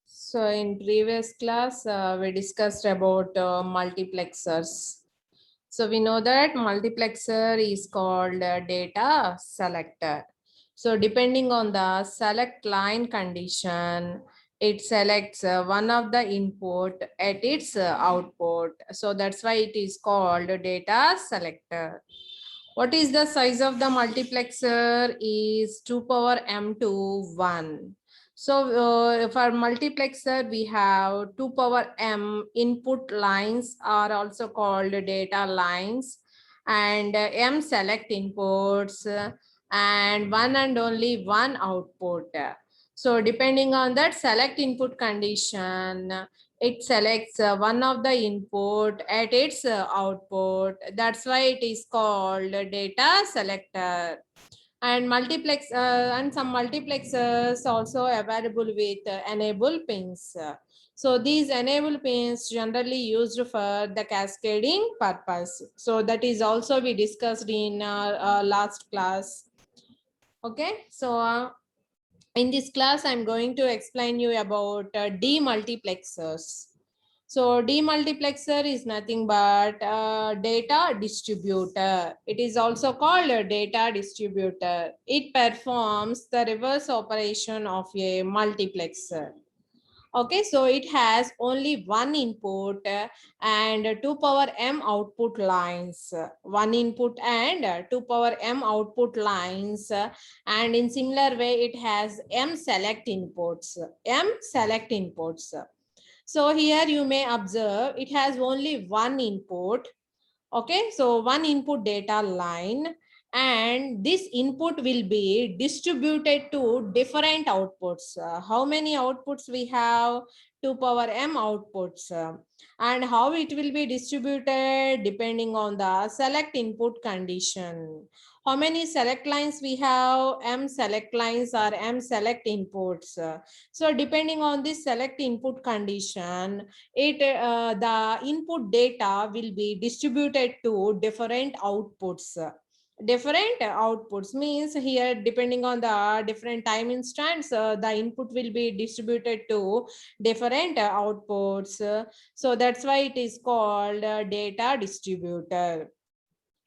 So in previous class, we discussed about multiplexers. So we know that multiplexer is called data selector. So depending on the select line condition, it selects one of the input at its output. So that's why it is called data selector. What is the size of the multiplexer is 2 power m to 1. So for multiplexer, we have 2 power m input lines are also called data lines, and m select inputs, and one and only one output. So depending on that select input condition, it selects one of the input at its output. That's why it is called data selector. And multiplex and some multiplexers also available with enable pins. So these enable pins generally used for the cascading purpose. So that is also we discussed in last class. Okay, so in this class, I'm going to explain you about demultiplexers. So demultiplexer is nothing but a data distributor. It is also called a data distributor. It performs the reverse operation of a multiplexer. Okay, so it has only one input and 2 power m output lines. One input and 2 power m output lines. And in similar way, it has m select inputs. M select inputs. So here you may observe it has only one input. Okay, so one input data line, and this input will be distributed to different outputs. How many outputs we have? 2 power m outputs. And how it will be distributed depending on the select input condition. How many select lines we have? M select lines or M select inputs. So depending on this select input condition, the input data will be distributed to different outputs. Different outputs means here depending on the different time instance, the input will be distributed to different outputs. So that's why it is called data distributor.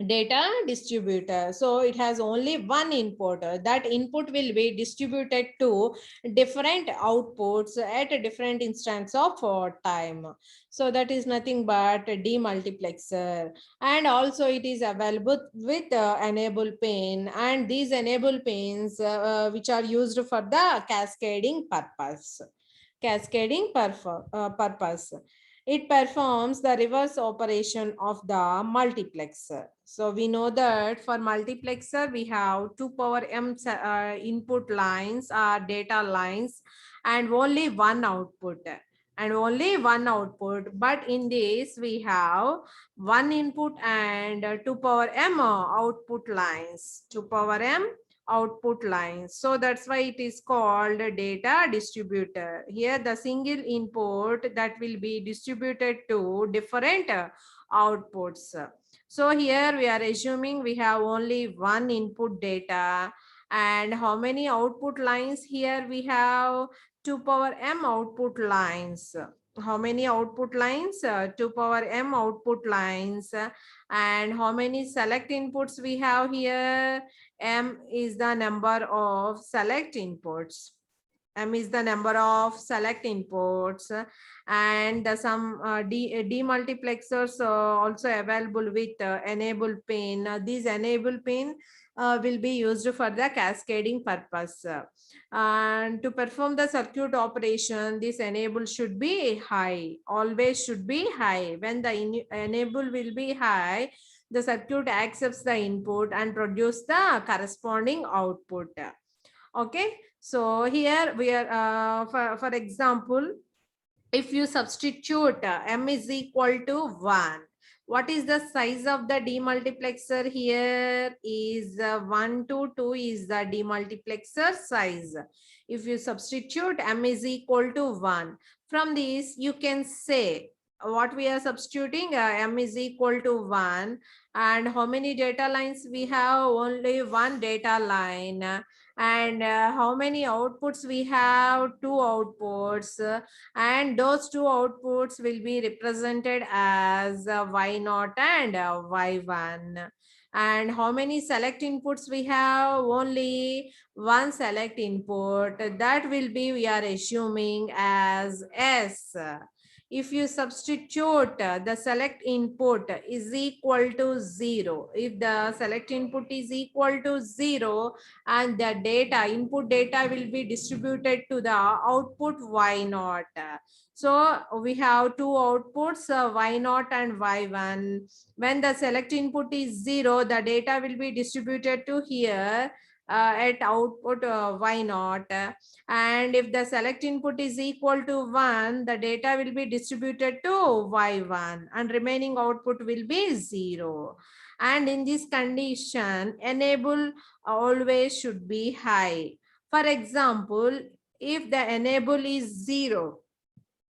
Data distributor. So it has only one input. That input will be distributed to different outputs at a different instance of time. So that is nothing but a demultiplexer. And also it is available with enable pin, and these enable pins which are used for the cascading purpose. Cascading purpose. It performs the reverse operation of the multiplexer. So we know that for multiplexer, we have 2 power m input lines or data lines and only one output. And only one output. But in this, we have one input and 2 power m output lines. 2 power m output lines. So that's why it is called a data distributor. Here the single input that will be distributed to different outputs. So here we are assuming we have only one input data, and how many output lines? Here we have 2 power m output lines. How many output lines? 2 power m output lines. And how many select inputs we have here? M is the number of select inputs. M is the number of select inputs, and some demultiplexers also available with enable pin. These enable pin will be used for the cascading purpose. And to perform the circuit operation, this enable should be high. Always should be high. When the enable will be high, the circuit accepts the input and produce the corresponding output. Okay, so here we are for example, if you substitute m is equal to 1, what is the size of the demultiplexer? Here is 1 to 2 is the demultiplexer size. If you substitute m is equal to 1, from this you can say what we are substituting. M is equal to 1, and how many data lines we have? Only one data line, And how many outputs we have? Two outputs, and those two outputs will be represented as y0 and y1. And how many select inputs we have? Only one select input. That will be, we are assuming, as S. If you substitute the select input is equal to 0, if the select input is equal to 0, and the data, input data, will be distributed to the output y0. So we have two outputs, y0 and y1. When the select input is 0, the data will be distributed to here at output y0. And if the select input is equal to 1, the data will be distributed to y1 and remaining output will be 0. And in this condition, enable always should be high. For example, if the enable is 0,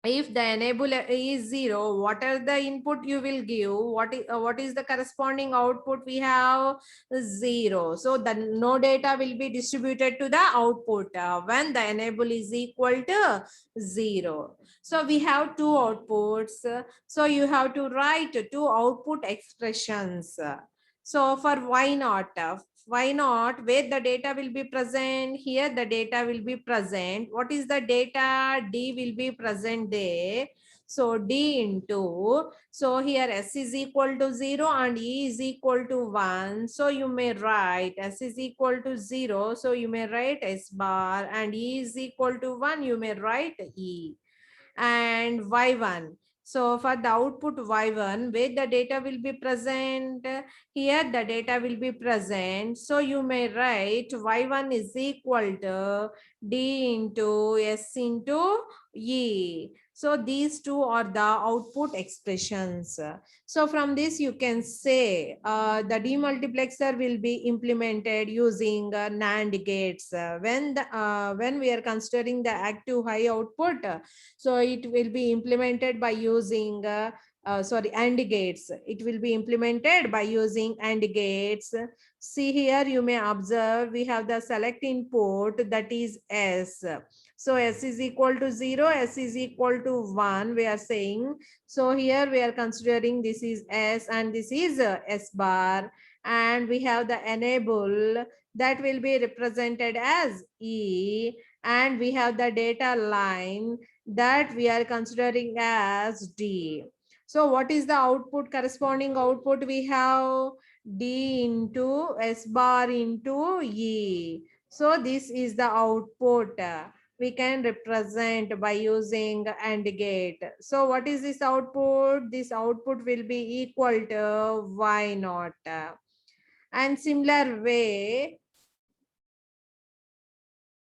if the enable is 0, what are the input you will give? What is the corresponding output? We have 0. So the no data will be distributed to the output when the enable is equal to 0. So we have two outputs. So you have to write two output expressions. So for y0, where the data will be present? Here the data will be present. What is the data? D will be present there. So D into, so here S is equal to 0 and E is equal to 1. So you may write S is equal to 0. So you may write S bar, and E is equal to 1. You may write E. And y1. So for the output y1, where the data will be present? Here the data will be present. So you may write y1 is equal to D into S into E. So these two are the output expressions. So from this you can say the demultiplexer will be implemented using NAND gates. When we are considering the active high output, so it will be implemented by using AND gates. It will be implemented by using AND gates. See here, you may observe we have the select input, that is S. So S is equal to 0, S is equal to 1, we are saying. So here we are considering this is S and this is S bar. And we have the enable, that will be represented as E. And we have the data line, that we are considering as D. So what is the output, corresponding output? We have D into S bar into E. So this is the output. We can represent by using AND gate. So what is this output? This output will be equal to y0. And similar way,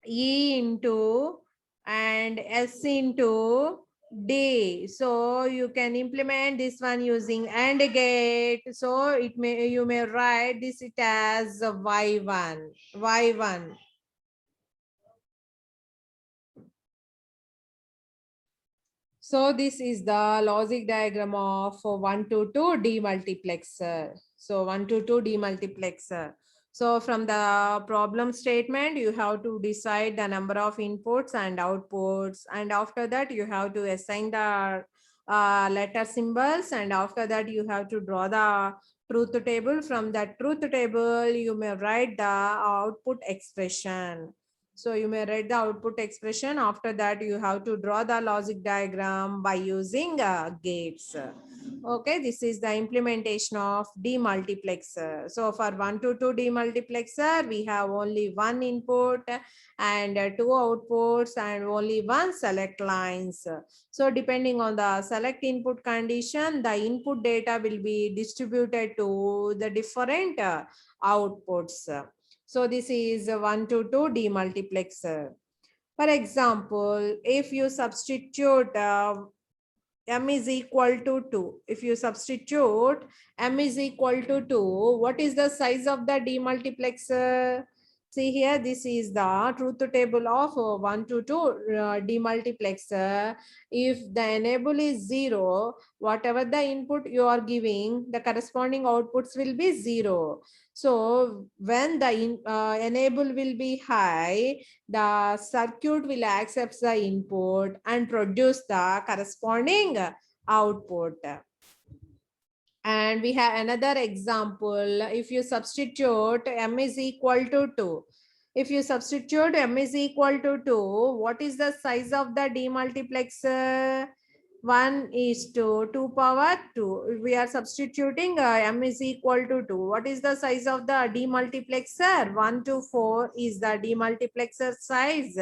E into and S into D. So you can implement this one using AND gate. So you may write this it as y1. So this is the logic diagram of 1 to 2 demultiplexer. So 1 to 2 demultiplexer. So from the problem statement, you have to decide the number of inputs and outputs. And after that, you have to assign the letter symbols. And after that, you have to draw the truth table. From that truth table, you may write the output expression. So you may write the output expression. After that, you have to draw the logic diagram by using gates. Okay, this is the implementation of demultiplexer. So for 1 to 2 demultiplexer, we have only one input and two outputs and only one select lines. So depending on the select input condition, the input data will be distributed to the different outputs. So this is 1 to 2 demultiplexer. For example, if you substitute m is equal to 2, if you substitute m is equal to 2, what is the size of the demultiplexer? See here, this is the truth table of 1 to 2 demultiplexer. If the enable is 0, whatever the input you are giving, the corresponding outputs will be 0. So when the enable will be high, the circuit will accept the input and produce the corresponding output. And we have another example. If you substitute m is equal to 2, if you substitute m is equal to 2, what is the size of the demultiplexer? 1 is to 2 power 2. We are substituting m is equal to 2. What is the size of the demultiplexer? 1 to 4 is the demultiplexer size.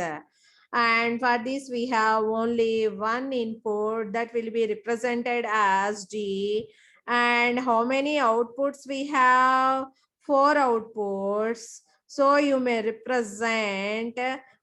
And for this, we have only one input that will be represented as D. And how many outputs we have? 4 outputs. So you may represent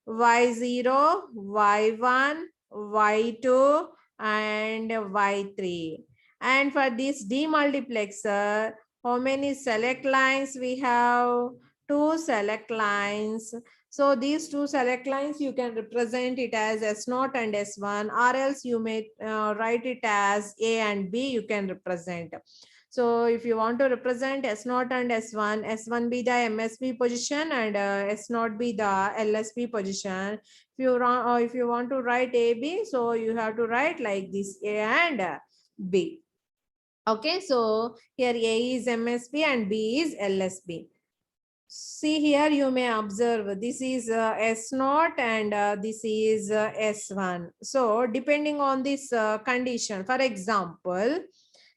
y0, y1, y2, and y3. And for this demultiplexer, how many select lines we have? 2 select lines. So these 2 select lines, you can represent it as S0 and S1, or else you may write it as A and B, you can represent. So if you want to represent S0 and S1, S1 be the MSB position and S0 be the LSB position. If you want to write AB, so you have to write like this, A and B. Okay, so here A is MSB and B is LSB. See here, you may observe this is S0 and this is S1. So depending on this condition, for example,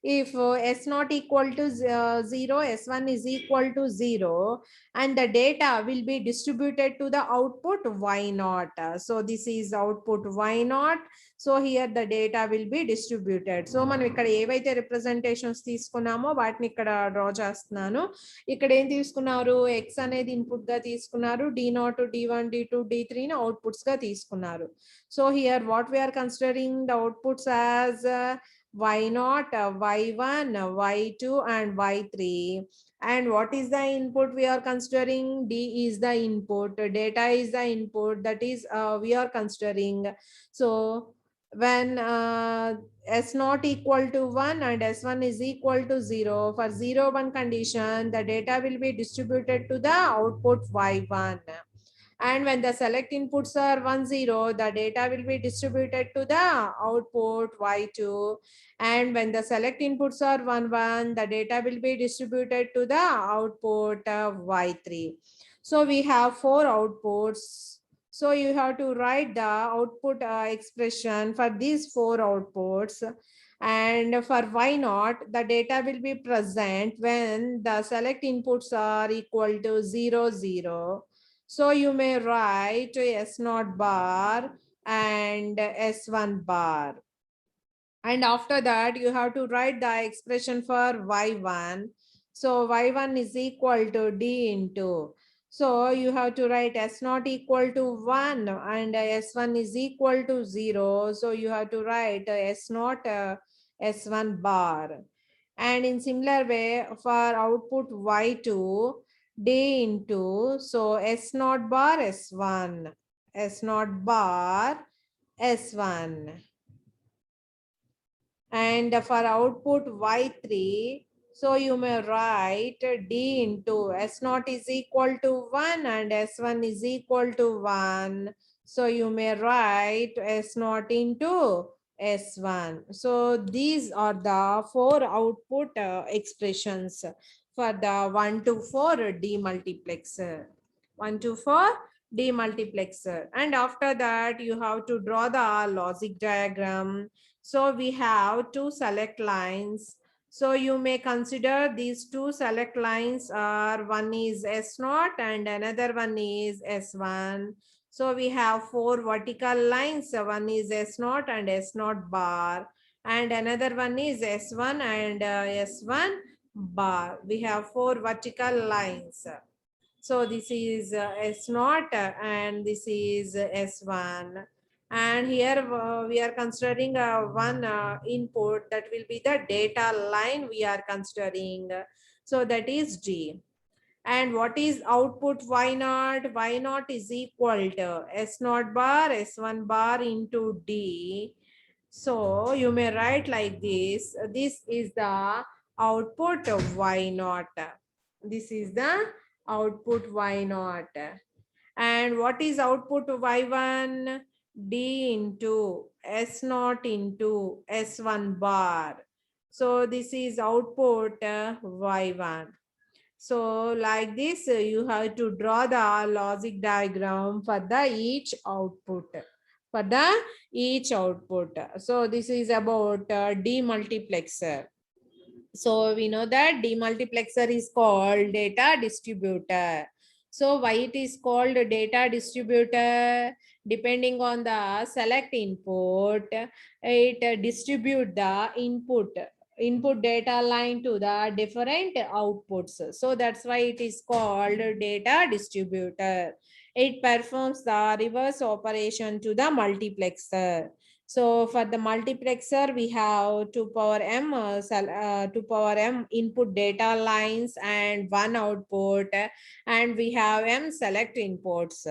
if S0 equal to 0, S1 is equal to 0, and the data will be distributed to the output Y0. So this is output Y0. So here the data will be distributed. So మనం ఇక్కడ ఏవైతే representations తీసుకున్నామో వాటిని ఇక్కడ draw చేస్తున్నాను. ఇక్కడ ఏం తీసుకున్నారు? X అనేది ఇన్పుట్ గా తీసుకున్నారు, D0, D1, D2, D3 ని అవుట్పుట్స్ గా తీసుకున్నారు. So here what we are considering the outputs as Y0, Y1, Y2 and Y3. And what is the input we are considering? D is the input, data is the input, that is we are considering. So when S0 equal to 1 and S1 is equal to 0, for 0, 1 condition, the data will be distributed to the output Y1. And when the select inputs are 1, 0, the data will be distributed to the output Y2. And when the select inputs are 1, 1, the data will be distributed to the output Y3. So we have 4 outputs. So you have to write the output expression for these 4 outputs. And for Y0, the data will be present when the select inputs are equal to 0, 0. So you may write S0 bar and S1 bar. And after that, you have to write the expression for Y1. So Y1 is equal to D into. So you have to write S0 equal to 1 and S1 is equal to 0. So you have to write S0 S1 bar. And in similar way for output Y2, D into, so S0 bar S1, S0 bar S1. And for output Y3, so you may write D into S0 is equal to 1 and S1 is equal to 1. So you may write S0 into S1. So these are the 4 output expressions for the 1 to 4 demultiplexer. 1 to 4 demultiplexer. And after that, you have to draw the logic diagram. So we have 2 select lines. So you may consider these 2 select lines are, one is S0 and another one is S1. So we have 4 vertical lines. One is S0 and S0 bar, and another one is S1 and S1 bar. We have 4 vertical lines. So this is S0 and this is S1. And here we are considering one input, that will be the data line we are considering. So that is G. And what is output y naught? Y naught is equal to S naught bar, S1 bar into D. So you may write like this. This is the output of y naught. This is the output y naught. And what is output y1? D into S naught into S1 bar. So this is output y1. So like this, you have to draw the logic diagram for the each output. For the each output. So this is about demultiplexer. So we know that demultiplexer is called data distributor. So why it is called data distributor? Depending on the select input, it distribute the input data line to the different outputs. So that's why it is called data distributor. It performs the reverse operation to the multiplexer. So for the multiplexer, we have 2 power m 2 power m input data lines and one output, and we have m select inputs.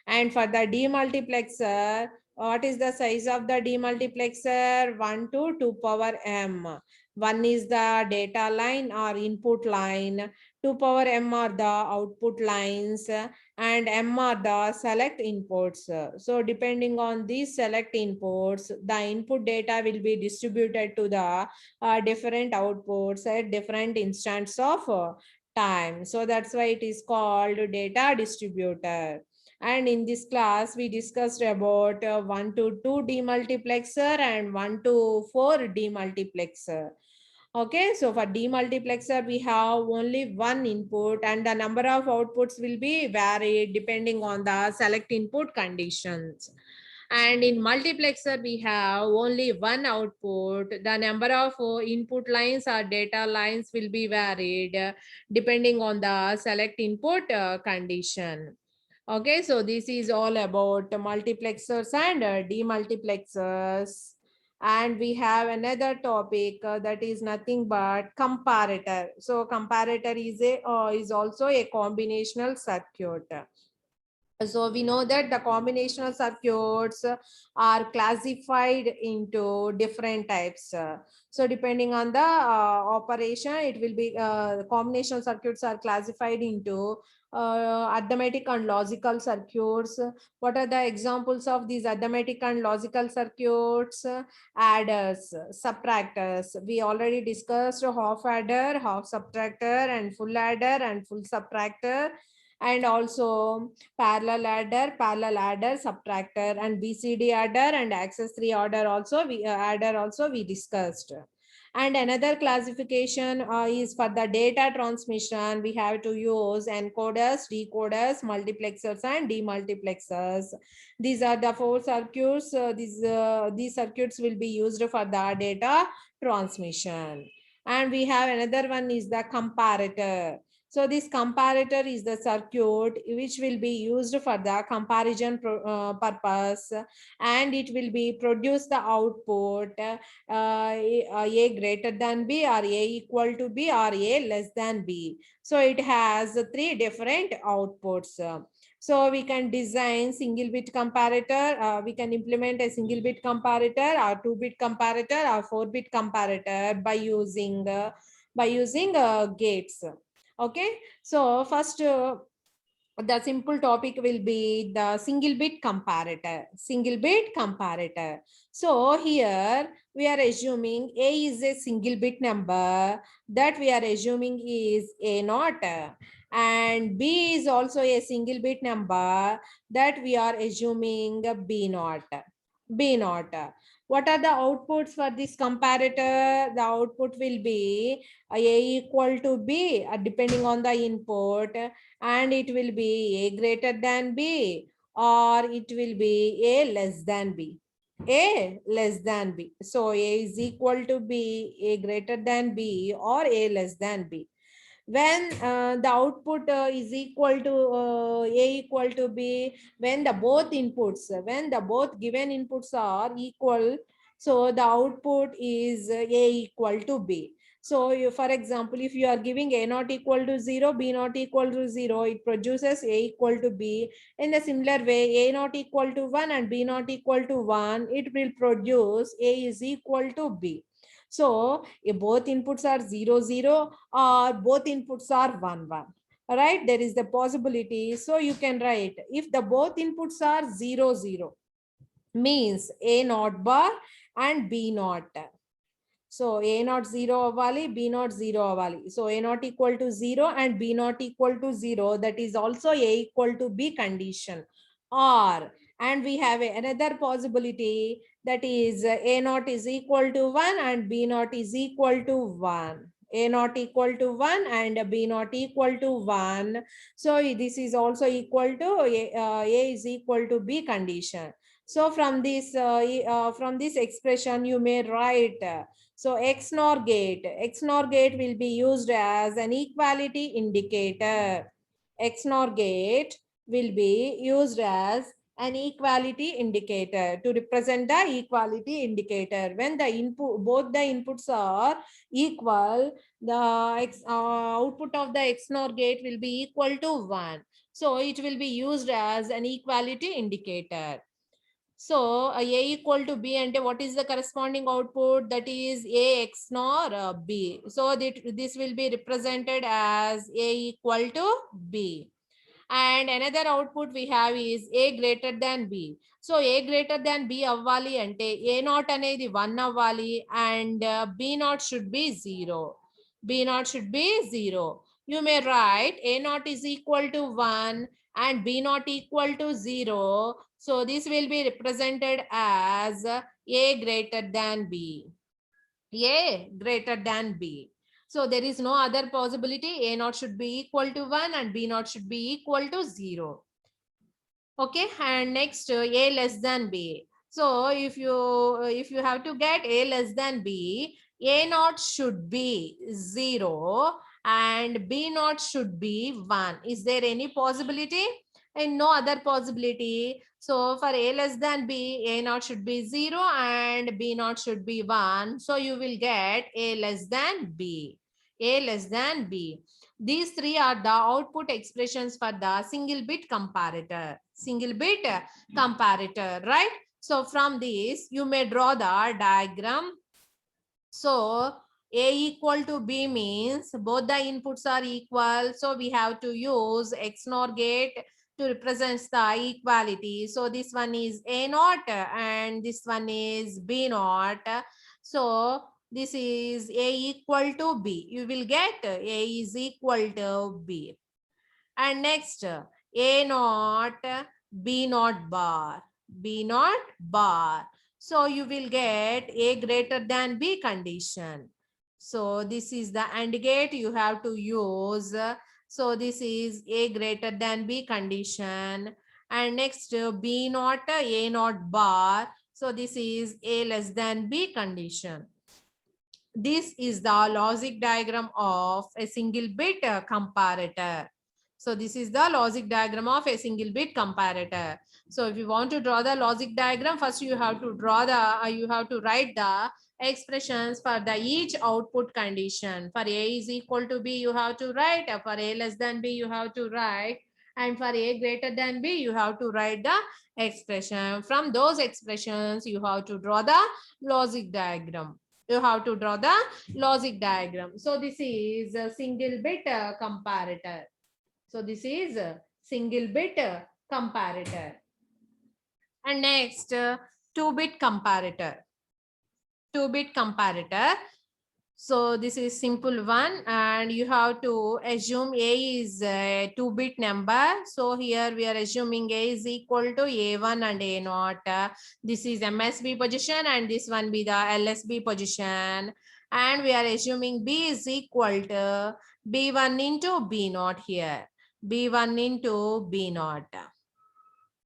And for the demultiplexer, what is the size of the demultiplexer? 1 to 2 power m. One is the data line or input line. 2 power m are the output lines, and M are the select inputs. So depending on these select inputs, the input data will be distributed to the different outputs at different instants of time. So that's why it is called data distributor. And in this class, we discussed about 1 to 2 demultiplexer and 1 to 4 demultiplexer. Okay, so for demultiplexer, we have only one input and the number of outputs will be varied depending on the select input conditions. And in multiplexer, we have only one output. The number of input lines or data lines will be varied depending on the select input condition. Okay, so this is all about multiplexers and demultiplexers. And we have another topic that is nothing but comparator. So comparator is also a combinational circuit. So we know that the combinational circuits are classified into different types. So depending on the operation, it will be combinational circuits are classified into arithmetic and logical circuits. What are the examples of these arithmetic and logical circuits? Adders, subtractors. We already discussed half adder, half subtractor, and full adder and full subtractor, and also parallel adder, subtractor, and BCD adder and access 3 order also we discussed. And another classification is for the data transmission. We have to use encoders, decoders, multiplexers, and demultiplexers. These are the 4 circuits. These circuits will be used for the data transmission. And we have another one is the comparator. So this comparator is the circuit which will be used for the comparison purpose, and it will be produce the output a greater than b, or a equal to b, or a less than b. So it has 3 different outputs. So we can design single bit comparator. We can implement a single bit comparator or 2-bit comparator or 4-bit comparator by using gates. Okay, so first the simple topic will be the single bit comparator. So here we are assuming a is a single bit number, that we are assuming is a naught, and b is also a single bit number, that we are assuming b naught. What are the outputs for this comparator? The output will be a equal to b depending on the input, and it will be a greater than b, or it will be a less than b. A less than b. So a is equal to b, a greater than b, or a less than b. When the output is equal to a equal to b, when the both given inputs are equal, so the output is a equal to b. So for example, if you are giving A naught equal to 0, B naught equal to 0, it produces A equal to B. In the similar way, A naught equal to 1 and B naught equal to 1, it will produce A is equal to B. So if both inputs are 0, 0 or both inputs are 1, 1. All right, there is the possibility. So you can write if the both inputs are 0, 0 means A naught bar and B naught. So A naught 0 avali, B naught 0 avali. So A naught equal to 0 and B naught equal to 0. That is also A equal to B condition. Or, and we have another possibility, that is A naught is equal to 1 and B naught is equal to 1. A naught equal to 1 and B naught equal to 1. So this is also equal to A is equal to B condition. So from this expression, you may write. So XNOR gate will be used as an equality indicator. XNOR gate will be used as an equality indicator to represent the equality indicator. When the input, both the inputs are equal, the output of the XNOR gate will be equal to 1. So it will be used as an equality indicator. So A equal to B, and what is the corresponding output? That is A XNOR B. So this will be represented as A equal to B. And another output we have is A greater than B. So A greater than B avvali ante A naught anedi 1 avvali and B naught should be 0. B naught should be 0. You may write A naught is equal to 1 and B naught equal to 0. So this will be represented as A greater than B. A greater than B. So there is no other possibility. A naught should be equal to 1 and B naught should be equal to 0. Okay, and next A less than B. So if you have to get A less than B, A naught should be 0 and B naught should be 1. Is there any possibility? And no other possibility. So for A less than B, A naught should be 0 and B naught should be 1. So you will get A less than B. A less than B. These three are the output expressions for the single bit comparator. Single bit comparator, right? So from this, you may draw the diagram. So A equal to B means both the inputs are equal. So we have to use XNOR gate to represent the equality. So this one is A naught and this one is B naught. So this is A equal to B. You will get A is equal to B. And next, A naught, B naught bar, B naught bar. So you will get A greater than B condition. So this is the AND gate you have to use. So this is A greater than B condition. And next, B naught, A naught bar. So this is A less than B condition. This is the logic diagram of a single bit comparator. So this is the logic diagram of a single bit comparator. So if you want to draw the logic diagram, first you have to draw the, you have to write the expressions for the each output condition. For A is equal to B, you have to write. For A less than B, you have to write. And for A greater than B, you have to write the expression. From those expressions, you have to draw the logic diagram. You have to draw the logic diagram. So this is a single bit comparator. So this is a single bit comparator. And next, 2-bit comparator. 2-bit comparator. So this is simple one, and you have to assume A is a 2-bit number. So here we are assuming A is equal to A1 and A naught. This is MSB position and this one be the LSB position. And we are assuming B is equal to B1 into B naught here. B1 into B naught.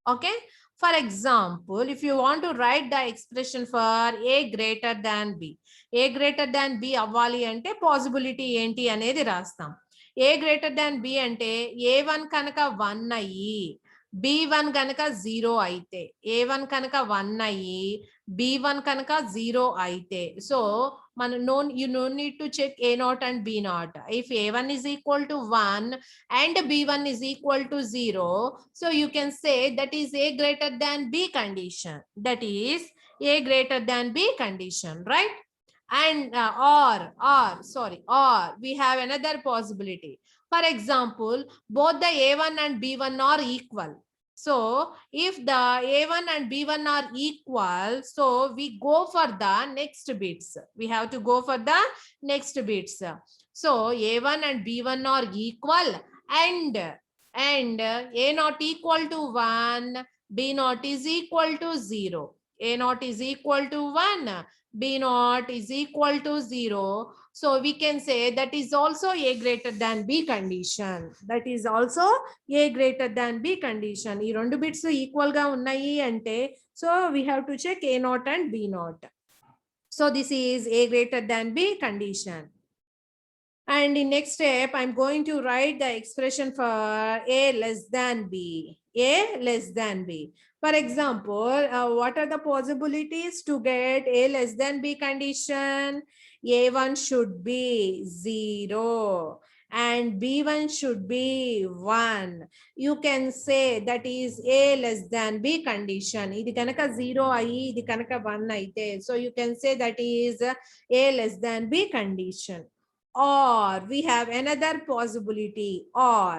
Okay. For example, if you want to write the expression for A greater than B, A greater than B అవ్వాలి అంటే possibility ఏంటి అనేది రాస్తాం. A greater than B అంటే A1 కనుక 1 అయ్యి B1 కనుక 0 అయితే A1 కనుక 1 అయ్యి B1 కనుక 0 అయితే so you no need to check A0 and B0. If A1 is equal to 1 and B1 is equal to 0, so you can say that is A greater than B condition. That is A greater than B condition, right? And or we have another possibility. For example, both the A1 and B1 are equal. So if the A1 and B1 are equal, so we go for the next bits. We have to go for the next bits. So A1 and B1 are equal and A not equal to 1, B not is equal to 0. A not is equal to 1, B not is equal to 0. So we can say that is also A greater than B condition. That is also A greater than B condition. ఈ రెండు bits equal గా ఉన్నాయి అంటే so we have to check A naught and B naught. So this is A greater than B condition. And in next step, I'm going to write the expression for A less than B. A less than B. For example, what are the possibilities to get A less than B condition? A1 should be 0 and B1 should be 1. You can say that is A less than B condition. Idi kanaka 0 ayi, idi kanaka 1 aite. So you can say that is A less than B condition. Or we have another possibility, or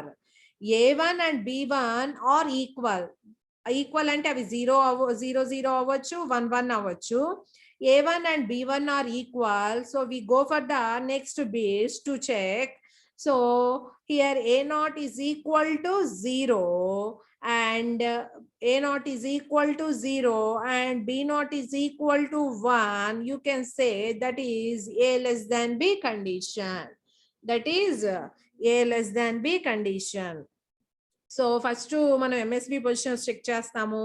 A1 and B1 are equal. Equal అంటే అవి 0 అవ్వచ్చు 1 1 అవ్వచ్చు. A1 and B1 are equal, so we go for the next bits to check. So here A naught is equal to 0 and A naught is equal to 0 and B naught is equal to 1. You can say that is A less than B condition. That is A less than B condition. So first మనం MSB positions check చేస్తాము.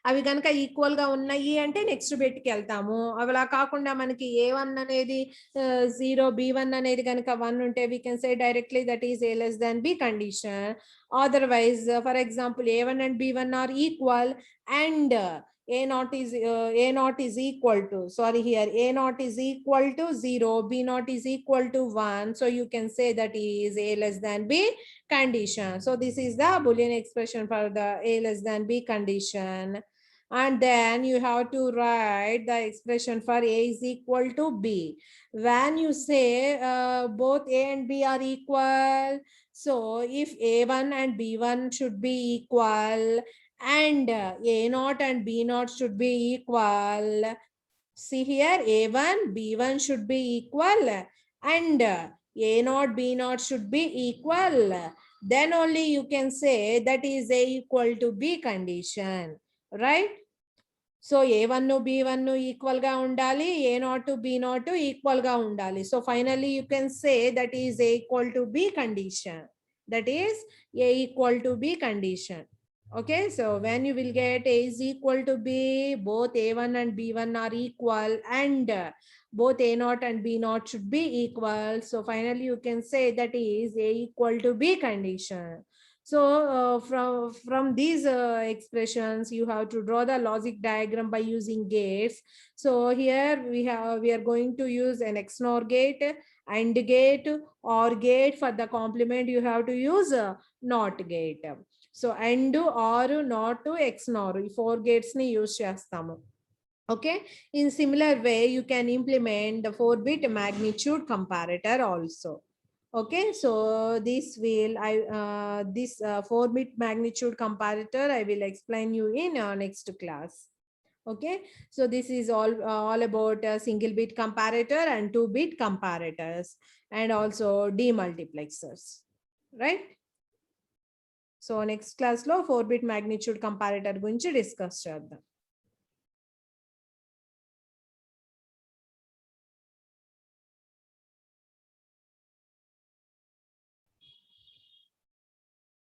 అవి కనుక equal గా ఉన్నాయి అంటే next బిట్కి వెళ్తాము. అలా కాకుండా మనకి A1 అనేది 0, B1 అనేది కనుక 1 ఉంటే we can say directly that is A less than B condition. Otherwise, for example, A1 and B1 are equal and A naught is equal to, sorry, here A naught is equal to 0, B naught is equal to 1. So you can say that is A less than B condition. So this is the Boolean expression for the A less than B condition. And then you have to write the expression for A is equal to B. When you say both A and B are equal, so if A1 and B1 should be equal and A naught and B naught should be equal. See here, A1, B1 should be equal and A naught, B naught should be equal. Then only you can say that is A equal to B condition, right? So A1 B1 equal ga undali, A naught to B naught equal ga undali. So finally you can say that is A equal to B condition. That is A equal to B condition. Okay, so when you will get A is equal to B, both A1 and B1 are equal and both A naught and B naught should be equal. So finally you can say that is A equal to B condition. So from these expressions, you have to draw the logic diagram by using gates. So here we are going to use an XNOR gate, AND gate, OR gate. For the complement, you have to use NOT gate. So AND, OR, NOT, XNOR, 4 gates ni use చేస్తాము. Okay, in similar way you can implement the 4-bit magnitude comparator also. Okay, so this 4-bit magnitude comparator I will explain you in next class. Okay, so this is all about single bit comparator and 2-bit comparators and also demultiplexers, right? So next class lo 4-bit magnitude comparator గురించి discuss చేద్దాం.